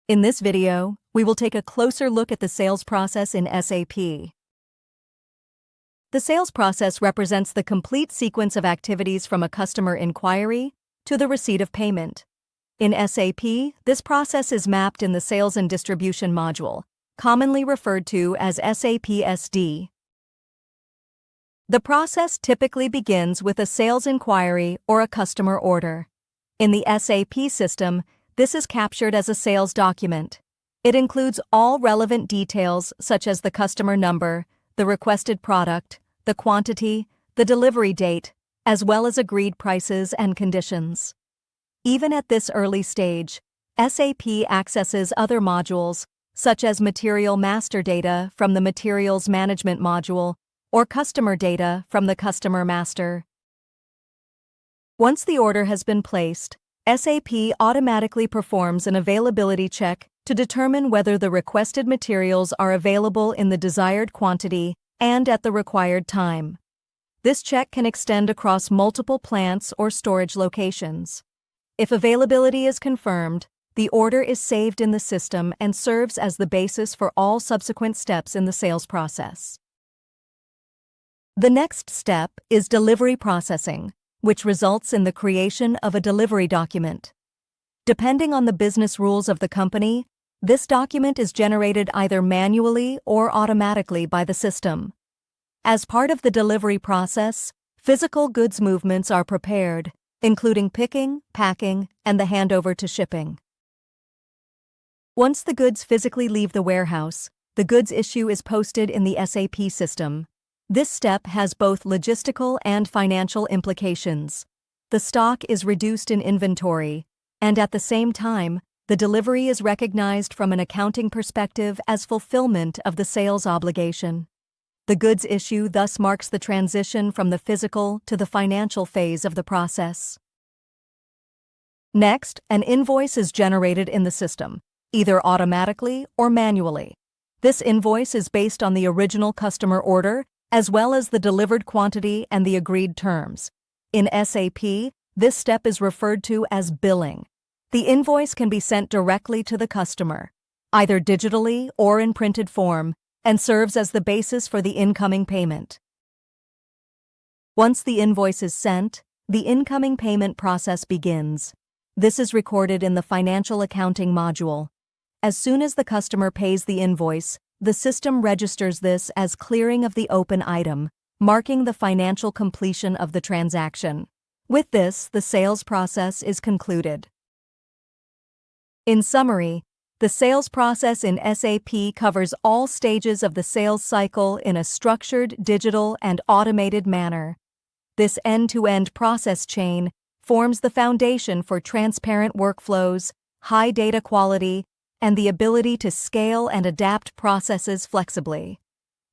In this video, we will take a closer look at the sales process in SAP. The sales process represents the complete sequence of activities from a customer inquiry to the receipt of payment. In SAP, this process is mapped in the Sales and Distribution module, commonly referred to as SAP SD. The process typically begins with a sales inquiry or a customer order. In the SAP system, this is captured as a sales document. It includes all relevant details such as the customer number, the requested product, the quantity, the delivery date, as well as agreed prices and conditions. Even at this early stage, SAP accesses other modules, such as material master data from the Materials Management module or customer data from the Customer Master. Once the order has been placed, SAP automatically performs an availability check to determine whether the requested materials are available in the desired quantity and at the required time. This check can extend across multiple plants or storage locations. If availability is confirmed, the order is saved in the system and serves as the basis for all subsequent steps in the sales process. The next step is delivery processing, which results in the creation of a delivery document. Depending on the business rules of the company, this document is generated either manually or automatically by the system. As part of the delivery process, physical goods movements are prepared, including picking, packing, and the handover to shipping. Once the goods physically leave the warehouse, the goods issue is posted in the SAP system. This step has both logistical and financial implications. The stock is reduced in inventory, and at the same time, the delivery is recognized from an accounting perspective as fulfillment of the sales obligation. The goods issue thus marks the transition from the physical to the financial phase of the process. Next, an invoice is generated in the system, either automatically or manually. This invoice is based on the original customer order, as well as the delivered quantity and the agreed terms. In SAP, this step is referred to as billing. The invoice can be sent directly to the customer, either digitally or in printed form, and serves as the basis for the incoming payment. Once the invoice is sent, the incoming payment process begins. This is recorded in the Financial Accounting module. As soon as the customer pays the invoice, the system registers this as clearing of the open item, marking the financial completion of the transaction. With this, the sales process is concluded. In summary, the sales process in SAP covers all stages of the sales cycle in a structured, digital, and automated manner. This end-to-end process chain forms the foundation for transparent workflows, high data quality, and the ability to scale and adapt processes flexibly.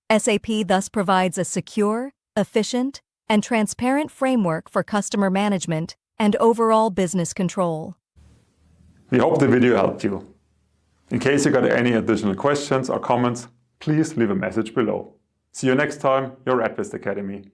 SAP thus provides a secure, efficient, and transparent framework for customer management and overall business control. We hope the video helped you. In case you got any additional questions or comments, please leave a message below. See you next time, your advist-Academy.